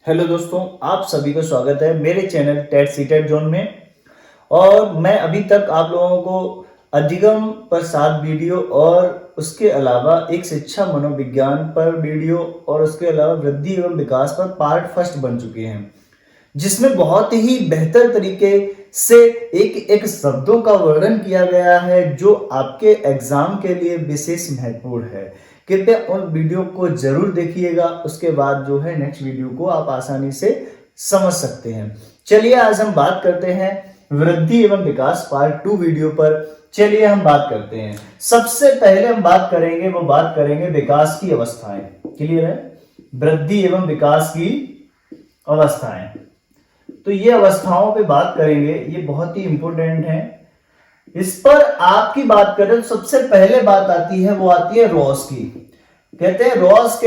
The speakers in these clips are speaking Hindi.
हेलो दोस्तों, आप सभी का स्वागत है मेरे चैनल टेट सीटेट जोन में। और मैं अभी तक आप लोगों को अधिगम पर 7 वीडियो और उसके अलावा एक शिक्षा मनोविज्ञान पर वीडियो और उसके अलावा वृद्धि एवं विकास पर पार्ट फर्स्ट बन चुके हैं, जिसमें बहुत ही बेहतर तरीके से एक एक शब्दों का वर्णन किया गया है जो आपके एग्जाम के लिए विशेष महत्वपूर्ण है। कृपया उन वीडियो को जरूर देखिएगा, उसके बाद जो है नेक्स्ट वीडियो को आप आसानी से समझ सकते हैं। चलिए आज हम बात करते हैं वृद्धि एवं विकास पार्ट 2 वीडियो पर। चलिए हम बात करते हैं। सबसे पहले हम बात करेंगे विकास की अवस्थाएं। क्लियर है? वृद्धि एवं विकास की अवस्थाएं। तो ये अवस्थाओं पे बात करेंगे, ये बहुत ही इंपॉर्टेंट है। इस पर आपकी बात करें तो सबसे पहले बात आती है, वो आती है रॉस की। कहते हैं रॉस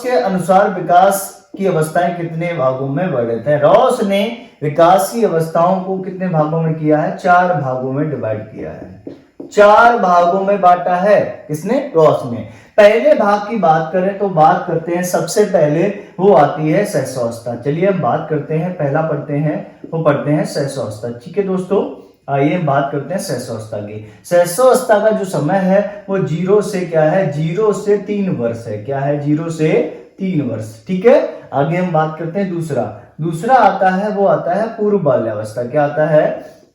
के अनुसार विकास की अवस्थाएं कितने भागों में वर्णित है। रॉस ने विकास की अवस्थाओं को कितने भागों में किया है? 4 भागों में डिवाइड किया है। 4 भागों में बांटा है। किसने? रॉस ने। पहले भाग की बात करें तो बात करते हैं, सबसे पहले वो आती है सहस्रावस्था। चलिए हम बात करते हैं, पहला पढ़ते हैं सहस्रावस्था। ठीक है दोस्तों, आइए हम बात करते हैं सहस्रावस्था की। सहस्रावस्था का जो समय है वो 0 से क्या है? 0 से 3 वर्ष है। क्या है? 0 से 3 वर्ष। ठीक है, आगे हम बात करते हैं दूसरा आता है, वो आता है पूर्व बाल्यावस्था। क्या आता है?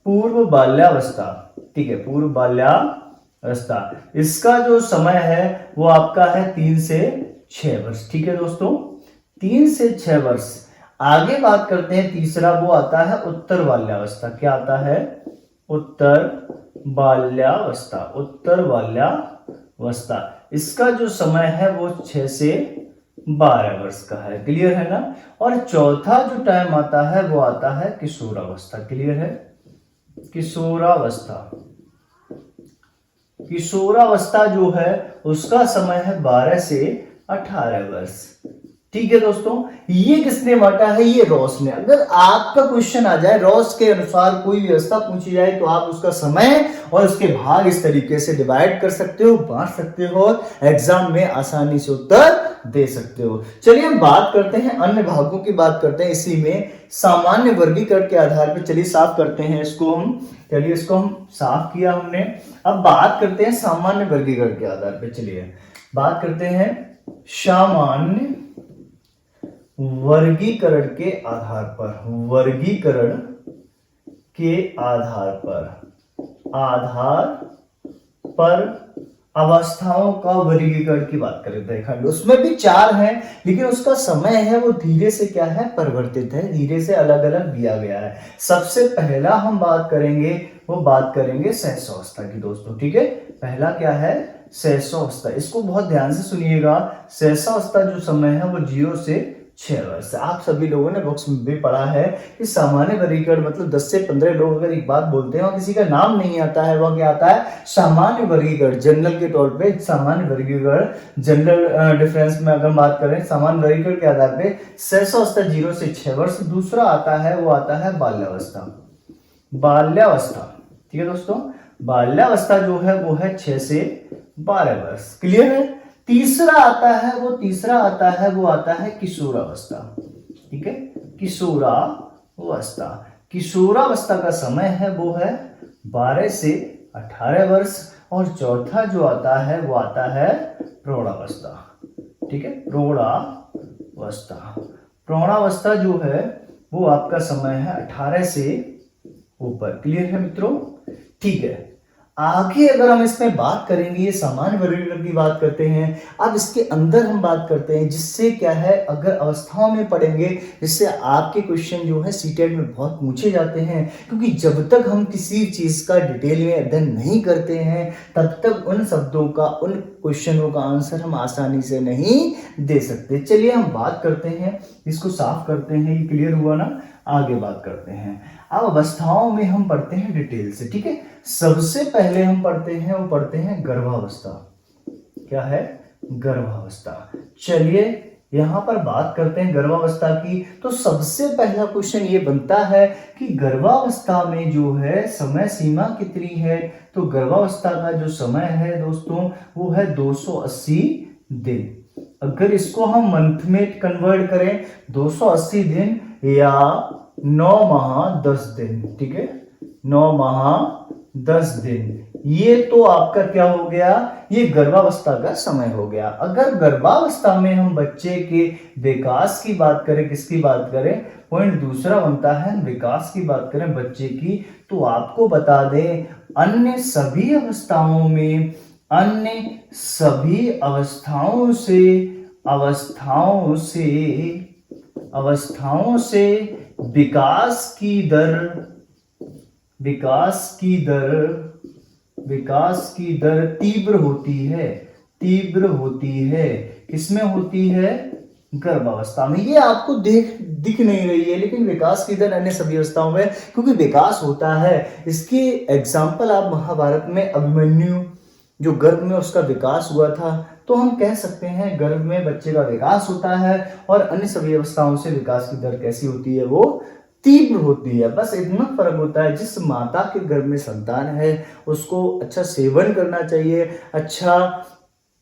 पूर्व बाल्यावस्था। ठीक है, पूर्व बाल्यावस्था। इसका जो समय है वो आपका है 3 से 6 वर्ष। ठीक है दोस्तों, 3 से 6 वर्ष। आगे बात करते हैं तीसरा, वो आता है उत्तर बाल्यावस्था। क्या आता है? उत्तर बाल्यावस्था। इसका जो समय है वो 6 से 12 वर्ष का है। क्लियर है ना? और चौथा जो टाइम आता है वो आता है किशोरावस्था। क्लियर है? किशोरावस्था जो है उसका समय है 12 से 18 वर्ष। ठीक है दोस्तों, ये किसने बांटा है? ये रॉस ने। अगर आपका क्वेश्चन आ जाए रॉस के अनुसार कोई व्यवस्था पूछी जाए तो आप उसका समय और उसके भाग इस तरीके से डिवाइड कर सकते हो, बांट सकते हो और एग्जाम में आसानी से उत्तर दे सकते हो। चलिए हम बात करते हैं अन्य भागों की बात करते हैं। इसी में सामान्य वर्गीकरण के आधार पर चलिए साफ करते हैं इसको हम। चलिए इसको हम साफ किया हमने। अब बात करते हैं सामान्य वर्गीकरण के आधार पर। चलिए बात करते हैं सामान्य वर्गीकरण के आधार पर अवस्थाओं का वर्गीकरण की बात करें देखंड, उसमें भी 4 हैं, लेकिन उसका समय है वो धीरे से क्या है? परिवर्तित है, धीरे से अलग अलग दिया गया है। सबसे पहला हम बात करेंगे सहस्रावस्था की दोस्तों। ठीक है, पहला क्या है? सहस्रावस्था। इसको बहुत ध्यान से सुनिएगा। सहस्रावस्था जो समय है वो 0 से 6 वर्ष। आप सभी लोगों ने बुक्स में भी पढ़ा है कि सामान्य वर्गीकरण मतलब 10 से 15 लोग अगर एक बात बोलते हैं और किसी का नाम नहीं आता है, वह क्या आता है? सामान्य वर्गीकरण। जनरल के तौर पे सामान्य वर्गीकरण, जनरल डिफरेंस में अगर बात करें सामान्य वर्गीकरण के आधार पे सहस्रावस्था 0 से 6 वर्ष। दूसरा आता है वो आता है बाल्यावस्था। ठीक है दोस्तों, बाल्यावस्था जो है वो है 6 से 12 वर्ष। क्लियर है? तीसरा आता है वो आता है किशोरावस्था। ठीक है, किशोरावस्था का समय है वो है 12 से 18 वर्ष। और चौथा जो आता है वो आता है प्रौढ़ावस्था। ठीक है, प्रौढ़ावस्था जो है वो आपका समय है 18 से ऊपर। क्लियर है मित्रों? ठीक है, आगे अगर हम इसमें बात करेंगे, ये सामान्य वर्गीकरण की बात करते हैं। अब इसके अंदर हम बात करते हैं जिससे क्या है, अगर अवस्थाओं में पढ़ेंगे जिससे आपके क्वेश्चन जो है सीटेट में बहुत पूछे जाते हैं। क्योंकि जब तक हम किसी चीज का डिटेल में अध्ययन नहीं करते हैं तब तक उन शब्दों का, उन क्वेश्चनों का आंसर हम आसानी से नहीं दे सकते। चलिए हम बात करते हैं, इसको साफ करते हैं। ये क्लियर हुआ ना? आगे बात करते हैं। अब अवस्थाओं में हम पढ़ते हैं डिटेल से। ठीक है, सबसे पहले हम पढ़ते हैं गर्भावस्था। क्या है? गर्भावस्था। चलिए यहां पर बात करते हैं गर्भावस्था की। तो सबसे पहला क्वेश्चन ये बनता है कि गर्भावस्था में जो है समय सीमा कितनी है? तो गर्भावस्था का जो समय है दोस्तों वो है 280 दिन। अगर इसको हम मंथ में कन्वर्ट करें 280 दिन या 9 माह 10 दिन, ठीक है, 9 माह 10 दिन, ये तो आपका क्या हो गया, ये गर्भावस्था का समय हो गया। अगर गर्भावस्था में हम बच्चे के विकास की बात करें, किसकी बात करें, पॉइंट दूसरा बनता है विकास की बात करें बच्चे की, तो आपको बता दें अन्य सभी अवस्थाओं में, अन्य सभी अवस्थाओं से विकास की दर तीव्र होती है। किसमें होती है, गर्भावस्था में। ये आपको दिख नहीं रही है, लेकिन विकास की दर अन्य सभी अवस्थाओं में, क्योंकि विकास होता है। इसके एग्जाम्पल आप महाभारत में अभिमन्यु जो गर्भ में उसका विकास हुआ था, तो हम कह सकते हैं गर्भ में बच्चे का विकास होता है और अन्य सभी अवस्थाओं से विकास की दर कैसी होती है, वो तीव्र होती है। बस इतना फर्क होता है, जिस माता के गर्भ में संतान है उसको अच्छा सेवन करना चाहिए, अच्छा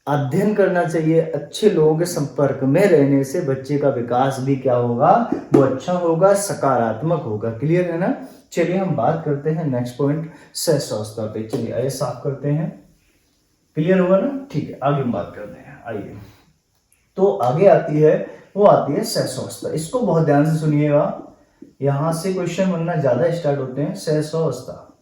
अध्ययन करना चाहिए, अच्छे लोगों के संपर्क में रहने से बच्चे का विकास भी क्या होगा, वो अच्छा होगा, सकारात्मक होगा। क्लियर है ना। चलिए हम बात करते हैं नेक्स्ट पॉइंट सहस्रावस्था पे। चलिए आइए साफ करते हैं, क्लियर होगा ना, ठीक है। आगे हम बात करते हैं, आइए। तो आगे आती है सहस्रावस्था। इसको बहुत ध्यान से सुनिएगा, यहां से क्वेश्चन बनना ज्यादा स्टार्ट होते हैं। सहस्रावस्था,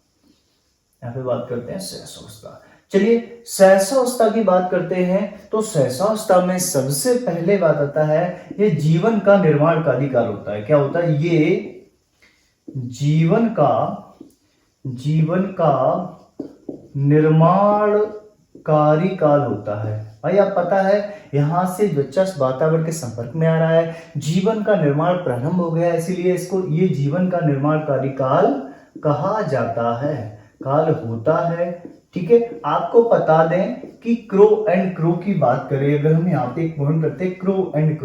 यहाँ पे बात करते हैं सहस्रावस्था। चलिए सहस्रावस्था की बात करते हैं, तो सहस्रावस्था में सबसे पहले बात आता है, ये जीवन का निर्माणकारी काल होता है। क्या होता है, ये जीवन का निर्माणकारी काल होता है। भाई आप पता है, यहां से बच्चा वातावरण के संपर्क में आ रहा है, जीवन का निर्माण प्रारंभ हो गया, इसीलिए इसको ये जीवन का निर्माणकारी काल कहा जाता है, काल होता है। ठीक है, आपको बता दें कि क्रो एंड क्रो की बात करें, अगर हम यहाँ पे एक पॉइंट करते हैं, क्रो एंड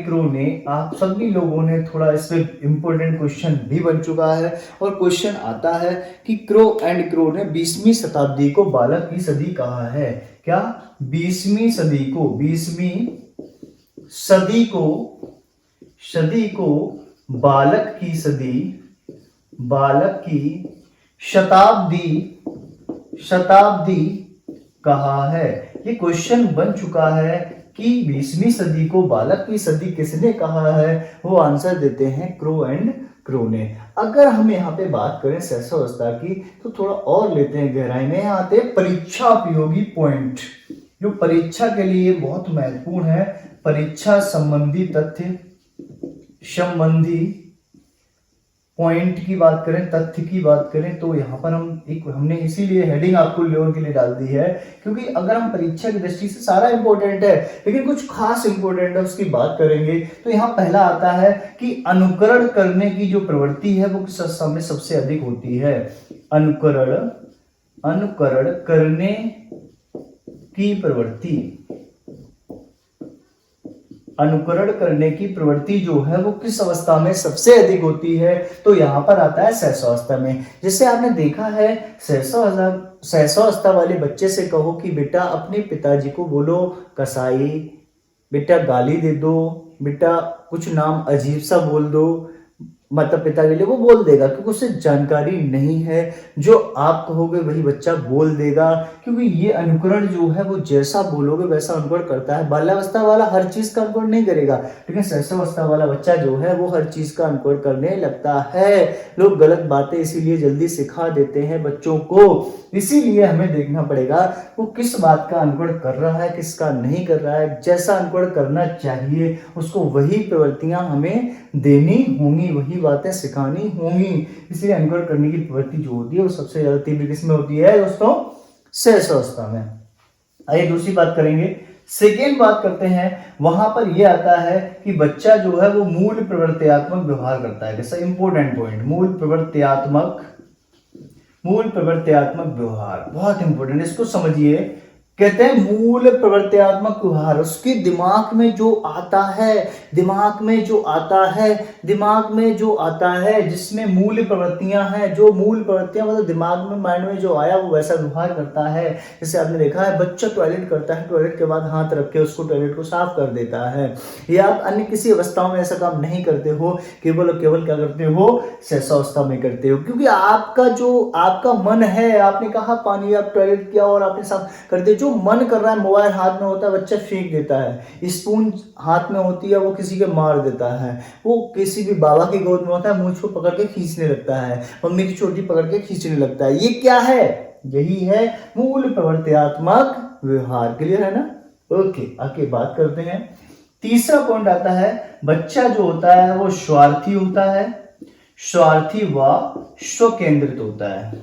क्रो ने, आप सभी लोगों ने थोड़ा इसमें इंपॉर्टेंट क्वेश्चन भी बन चुका है, और क्वेश्चन आता है कि क्रो एंड क्रो ने 20वीं शताब्दी को बालक की सदी कहा है। क्या, 20वीं सदी को बालक की शताब्दी कहा है। ये क्वेश्चन बन चुका है कि 20वीं सदी को बालक की सदी किसने कहा है, वो आंसर देते हैं क्रो एंड क्रो ने। अगर हम यहाँ पे बात करें सहस्रावस्था की, तो थोड़ा और लेते हैं गहराई में, यहाँ आते हैं परीक्षा उपयोगी पॉइंट, जो परीक्षा के लिए बहुत महत्वपूर्ण है। परीक्षा संबंधी तथ्य, संबंधी पॉइंट की बात करें, तथ्य की बात करें, तो यहाँ पर हमने इसीलिए हेडिंग आपको लेवल के लिए डाल दी है, क्योंकि अगर हम परीक्षा की दृष्टि से सारा इंपॉर्टेंट है, लेकिन कुछ खास इंपॉर्टेंट है उसकी बात करेंगे। तो यहाँ पहला आता है कि अनुकरण करने की जो प्रवृत्ति है वो किस अवस्था में सबसे अधिक होती है। अनुकरण करने की प्रवृत्ति जो है वो किस अवस्था में सबसे अधिक होती है, तो यहां पर आता है सहस्रावस्था में। जैसे आपने देखा है, सहस्रावस्था वाले बच्चे से कहो कि बेटा अपने पिताजी को बोलो कसाई, बेटा गाली दे दो, बेटा कुछ नाम अजीब सा बोल दो, माता पिता के लिए, वो बोल देगा, क्योंकि उसे जानकारी नहीं है। जो आप कहोगे वही बच्चा बोल देगा, क्योंकि ये अनुकरण जो है वो जैसा बोलोगे वैसा अनुकरण करता है। बाल्यावस्था वाला हर चीज का अनुकरण नहीं करेगा, लेकिन सहस्रावस्था वाला बच्चा जो है वो हर चीज का अनुकरण करने लगता है। लोग गलत बातें इसीलिए जल्दी सिखा देते हैं बच्चों को, इसीलिए हमें देखना पड़ेगा वो किस बात का अनुकरण कर रहा है, किसका नहीं कर रहा है। जैसा अनुकरण करना चाहिए उसको वही प्रवृत्तियां हमें देनी होंगी, वही बातें सिखानी होंगी। इसलिए अनुकरण करने की प्रवृत्ति जो होती है वो सबसे ज्यादा तीव्र किसमें होती है दोस्तों, सहस्रावस्था में। आइए दूसरी बात करेंगे, सेकेंड बात करते हैं। वहां पर यह आता है कि बच्चा जो है वो मूल प्रवृत्त्यात्मक व्यवहार करता है। जैसा इंपॉर्टेंट पॉइंट, मूल प्रवृत्त्यात्मक व्यवहार बहुत इंपॉर्टेंट, इसको समझिए। कहते हैं मूल प्रवर्त्यात्मक व्यवहार, उसके दिमाग में जो आता है, दिमाग में जो आता है, दिमाग में जो आता है, जिसमें मूल प्रवृत्तियां हैं, जो मूल प्रवृत्तियां मतलब दिमाग में, माइंड में जो आया वो वैसा व्यवहार करता है। जैसे आपने देखा है बच्चा टॉयलेट करता है, टॉयलेट के बाद हाथ रख के उसको टॉयलेट को साफ कर देता है। या आप अन्य किसी अवस्थाओं में ऐसा काम नहीं करते हो, केवल और केवल क्या करते हो, सहसावस्था में करते हो, क्योंकि आपका जो आपका मन है, आपने कहा पानी, आप टॉयलेट किया और आपने साफ कर दिया, जो मन कर रहा है, मोबाइल हाथ में होता है बच्चा फेंक देता है, स्पून हाथ में होती है वो किसी के मार देता है, वो किसी भी बाबा की गोद में होता है मूंछ को पकड़ के खींचने लगता है, मम्मी की चोटी पकड़ के खींचने लगता है। ये क्या है, यही है मूल प्रवर्त्यात्मक व्यवहार। क्लियर है ना? ओके, आगे बात करते हैं। तीसरा पॉइंट आता है, बच्चा जो होता है वो स्वार्थी होता है, स्वार्थी व स्वकेंद्रित होता है,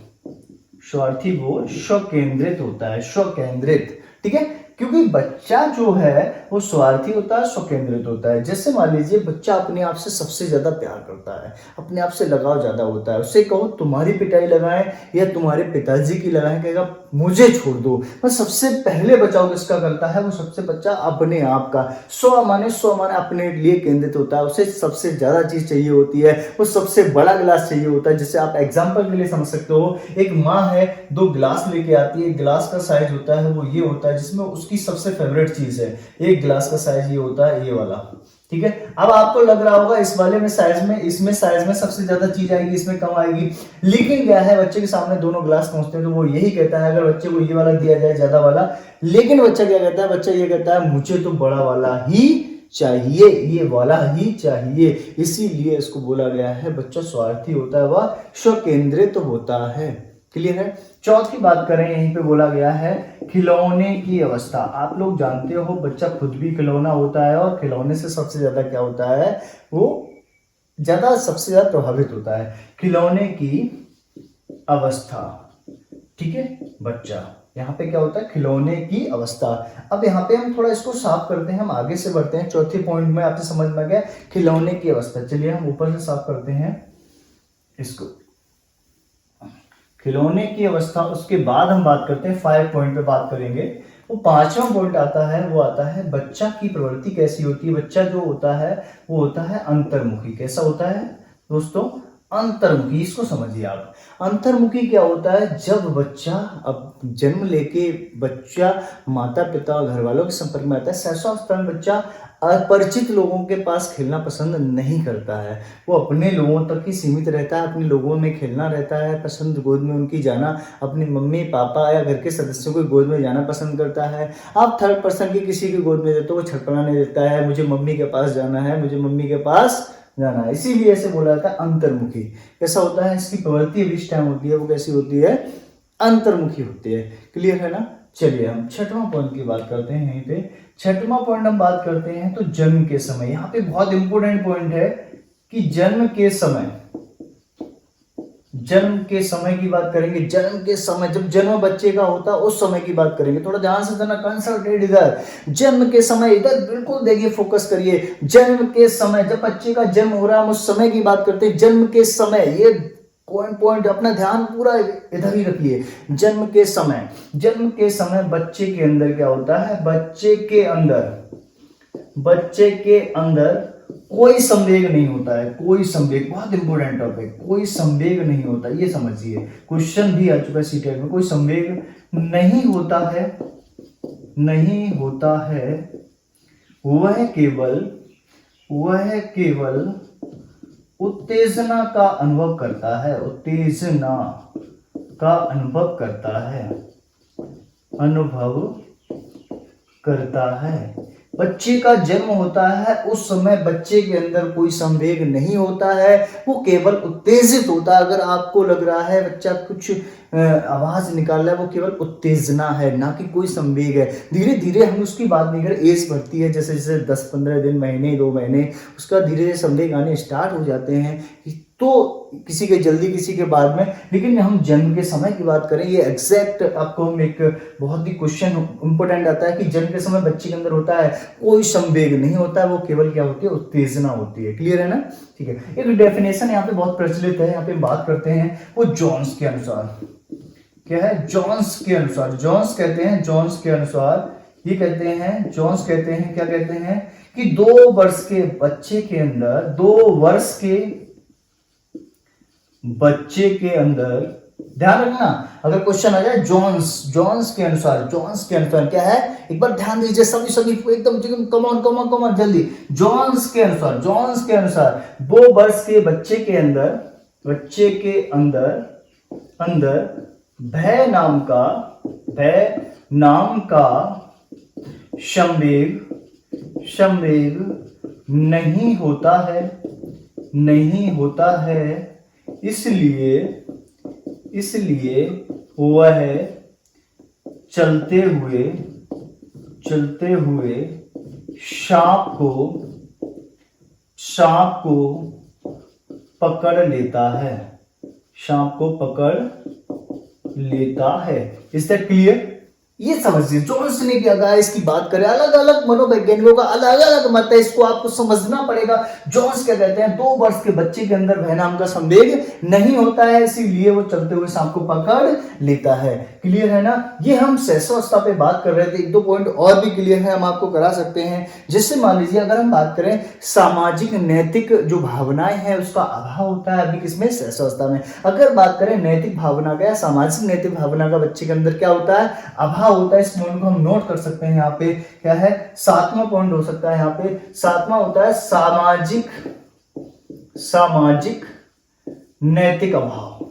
स्वार्थी वो स्वकेंद्रित होता है, स्वकेंद्रित। ठीक है, क्योंकि बच्चा जो है वो स्वार्थी होता है, स्वकेंद्रित होता है। जैसे मान लीजिए बच्चा अपने आप से सबसे ज्यादा प्यार करता है, अपने आप से लगाव ज्यादा होता है, उससे कहो तुम्हारी पिटाई लगाएं या तुम्हारे पिताजी की लगाएं, कहेगा मुझे छोड़ दो। पर सबसे पहले बचाव किसका करता है, वो सबसे बच्चा अपने आप का, स्व माने अपने लिए केंद्रित होता है, उसे सबसे ज्यादा चीज चाहिए होती है, वो सबसे बड़ा गिलास चाहिए होता है। जैसे आप एग्जाम्पल के लिए समझ सकते हो, एक माँ है 2 गिलास लेके आती है, एक गिलास का साइज होता है वो ये होता है, जिसमें उसकी सबसे फेवरेट चीज है, एक गिलास का साइज ये होता है, ये वाला। ठीक है, अब आपको लग रहा होगा इस वाले में साइज में, इसमें साइज में सबसे ज्यादा चीज आएगी, इसमें कम आएगी, लेकिन क्या है बच्चे के सामने दोनों गिलास पहुंचते हैं तो वो यही कहता है अगर बच्चे को ये वाला दिया जाए ज्यादा वाला, लेकिन बच्चा क्या कहता है, बच्चा ये कहता है मुझे तो बड़ा वाला ही चाहिए, ये वाला ही चाहिए। इसीलिए इसको बोला गया है बच्चा स्वार्थी होता है, वह स्वकेंद्रित होता है। क्लियर है? चौथी बात करें, यहीं पे बोला गया है खिलौने की अवस्था। आप लोग जानते हो बच्चा खुद भी खिलौना होता है और खिलौने से सबसे ज्यादा क्या होता है, वो ज्यादा सबसे ज्यादा प्रभावित होता है। खिलौने की अवस्था, ठीक है बच्चा, यहाँ पे क्या होता है, खिलौने की अवस्था। अब यहाँ पे हम थोड़ा इसको साफ करते हैं, हम आगे से बढ़ते हैं। चौथे पॉइंट में आपसे समझ में आ गया खिलौने की अवस्था। चलिए हम ऊपर से साफ करते हैं इसको, खिलौने की अवस्था। उसके बाद हम बात करते हैं 5 पॉइंट पे बात करेंगे। वो 5वां पॉइंट आता है, वो आता है बच्चा की प्रवृत्ति कैसी होती है। बच्चा जो होता है वो होता है अंतर्मुखी। कैसा होता है दोस्तों, अंतर्मुखी। इसको समझिए आप, अंतर्मुखी क्या होता है, जब बच्चा अब जन्म लेके बच्चा माता पिता और घर वालों के संपर्क में आता है, सहसा में बच्चा अपरिचित लोगों के पास खेलना पसंद नहीं करता है, वो अपने लोगों तक ही सीमित रहता है, अपने लोगों में खेलना रहता है पसंद, गोद में उनकी जाना, अपनी मम्मी पापा या घर के सदस्यों की गोद में जाना पसंद करता है। आप थर्ड पर्सन की किसी की गोद में देते हो, वो छटपटाने देता है, मुझे मम्मी के पास जाना है, मुझे मम्मी के पास जाना है। इसीलिए ऐसे बोला जाता है अंतर्मुखी। कैसा होता है, इसकी प्रवृत्ति विश टाइम होती है, वो कैसी होती है, अंतर्मुखी होती है। क्लियर है ना? चलिए हम 6वां पॉइंट की बात करते हैं। यहीं पे 6वां पॉइंट हम बात करते हैं तो जन्म के समय। यहाँ पे बहुत इंपॉर्टेंट पॉइंट है कि जन्म के समय, जन्म के समय की बात करेंगे। जन्म के समय, जब जन्म बच्चे का होता है उस समय की बात करेंगे। थोड़ा ध्यान से सुनना, कंसंट्रेट इधर, जन्म के समय इधर बिल्कुल देखिए, फोकस करिए। जन्म के समय, जब बच्चे का जन्म हो रहा है हम उस समय की बात करते हैं। जन्म के समय, ये पॉइंट अपना ध्यान पूरा इधर ही रखिए। जन्म के समय, जन्म के समय बच्चे के अंदर क्या होता है, बच्चे के अंदर कोई संवेग नहीं होता है। कोई संवेग, बहुत इंपॉर्टेंट टॉपिक, कोई संवेग नहीं होता, ये समझिए। क्वेश्चन भी आ चुका है सीटेट में, कोई संवेग नहीं होता है, नहीं होता है। वह केवल उत्तेजना का अनुभव करता है, उत्तेजना का अनुभव करता है, अनुभव करता है। बच्चे का जन्म होता है उस समय बच्चे के अंदर कोई संवेग नहीं होता है, वो केवल उत्तेजित होता है। अगर आपको लग रहा है बच्चा कुछ आवाज निकाल रहा है, वो केवल उत्तेजना है, ना कि कोई संवेग है। धीरे धीरे हम उसकी बात नहीं करें, एज बढ़ती है, जैसे जैसे 10-15 दिन, महीने, 2 महीने, उसका धीरे धीरे संवेग आने स्टार्ट हो जाते हैं, तो किसी के जल्दी किसी के बाद में। लेकिन हम जन्म के समय की बात करें, ये एग्जैक्ट आपको हम एक बहुत ही क्वेश्चन इंपोर्टेंट आता है कि जन्म के समय बच्चे के अंदर होता है कोई संवेग नहीं होता है, वो केवल क्या होती है, उत्तेजना होती है। क्लियर है ना? ठीक है, एक डेफिनेशन यहाँ पे बहुत प्रचलित है, यहाँ पे बात करते हैं वो जॉन्स के अनुसार। क्या है, जोन्स के अनुसार, जोन्स कहते हैं, जोन्स के अनुसार ये कहते हैं, जोन्स कहते हैं, क्या कहते हैं कि 2 वर्ष के बच्चे के अंदर, 2 वर्ष के बच्चे के अंदर, ध्यान रखना अगर क्वेश्चन आ जाए जोन्स, जोन्स के अनुसार, जोन्स के अनुसार क्या है, एक बार ध्यान दीजिए सभी सभी एकदम कमॉन कमॉन कमॉन जल्दी, जोन्स के अनुसार, जोन्स के अनुसार 2 वर्ष के बच्चे के अंदर, बच्चे के अंदर अंदर भय नाम का संवेग नहीं होता है, इसलिए वह चलते हुए सांप को पकड़ लेता है। Is that clear? ये समझिए, जोन्स ने क्या कहा, इसकी बात करें, अलग अलग मनोवैज्ञानिकों का अलग अलग मत है, इसको आपको समझना पड़ेगा। जोन्स क्या कहते हैं, 2 वर्ष के बच्चे के अंदर भय नाम का संवेग नहीं होता है, इसीलिए वो चलते हुए सांप को पकड़ लेता है। क्लियर है ना? ये हम सहस्रावस्था पे बात कर रहे थे, 1-2 पॉइंट और भी क्लियर है, हम आपको करा सकते हैं। जैसे मान लीजिए अगर हम बात करें सामाजिक नैतिक जो भावनाएं हैं उसका अभाव होता है अभी किसमें, सहस्रावस्था में। अगर बात करें नैतिक भावना का या सामाजिक नैतिक भावना का बच्चे के अंदर क्या होता है, अभाव होता है। इस पॉइंट को हम नोट कर सकते हैं, यहाँ पे क्या है, 7वां पॉइंट हो सकता है, यहाँ पे 7वां होता है सामाजिक नैतिक अभाव,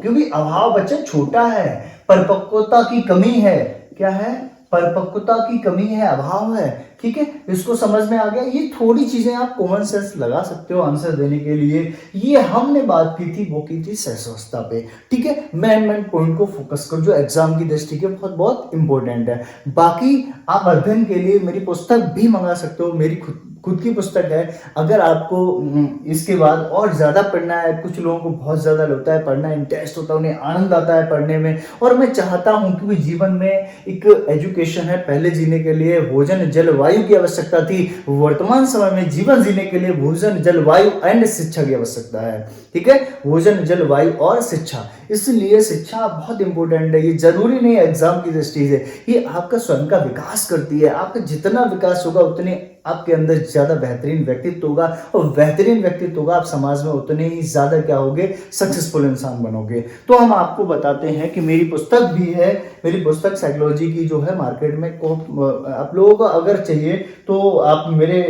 क्योंकि अभाव बच्चा छोटा है, परिपक्वता की कमी है, क्या है, परिपक्वता की कमी है, अभाव है। ठीक है, इसको समझ में आ गया। ये थोड़ी चीजें आप कॉमन सेंस लगा सकते हो आंसर देने के लिए। ये हमने बात की थी, वो की थी सहस्रावस्था पे। ठीक है, मेन पॉइंट को फोकस करो जो एग्जाम की दृष्टि के बहुत बहुत इंपॉर्टेंट है। बाकी आप अध्ययन के लिए मेरी पुस्तक भी मंगा सकते हो, मेरी खुद की पुस्तक है। अगर आपको इसके बाद और ज्यादा पढ़ना है, कुछ लोगों को बहुत ज्यादा लगता है पढ़ना, इंटरेस्ट होता है, उन्हें आनंद आता है पढ़ने में, और मैं चाहता हूं क्योंकि जीवन में एक एजुकेशन है, पहले जीने के लिए भोजन जलवायु की आवश्यकता थी, वर्तमान समय में जीवन जीने के लिए भोजन जलवायु एंड शिक्षा की आवश्यकता है। ठीक है, भोजन जलवायु और शिक्षा, इसलिए शिक्षा बहुत इंपॉर्टेंट है। ये जरूरी नहीं है एग्जाम की दृष्टि से, ये आपका स्वयं का विकास करती है। आपका जितना विकास होगा उतने आपके अंदर ज्यादा बेहतरीन व्यक्तित्व होगा, और बेहतरीन व्यक्तित्व होगा आप समाज में उतने ही ज्यादा क्या होगे, सक्सेसफुल इंसान बनोगे। तो हम आपको बताते हैं कि मेरी पुस्तक भी है, मेरी पुस्तक साइकोलॉजी की जो है मार्केट में आप लोगों को अगर चाहिए तो आप मेरे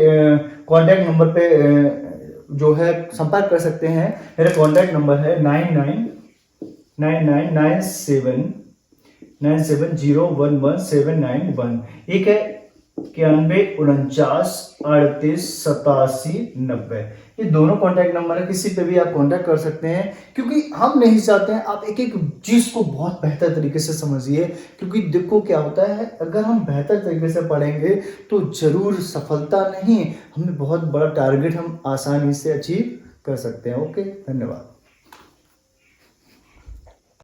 कॉन्टैक्ट नंबर पे जो है संपर्क कर सकते हैं। मेरा कॉन्टैक्ट नंबर है 999997011791। एक है 9149388790। ये दोनों कॉन्टैक्ट नंबर है, किसी पे भी आप कॉन्टैक्ट कर सकते हैं, क्योंकि हम नहीं चाहते हैं आप एक एक चीज को बहुत बेहतर तरीके से समझिए। क्योंकि देखो क्या होता है, अगर हम बेहतर तरीके से पढ़ेंगे तो जरूर सफलता नहीं, हमें बहुत बड़ा टारगेट हम आसानी से अचीव कर सकते हैं। ओके, धन्यवाद।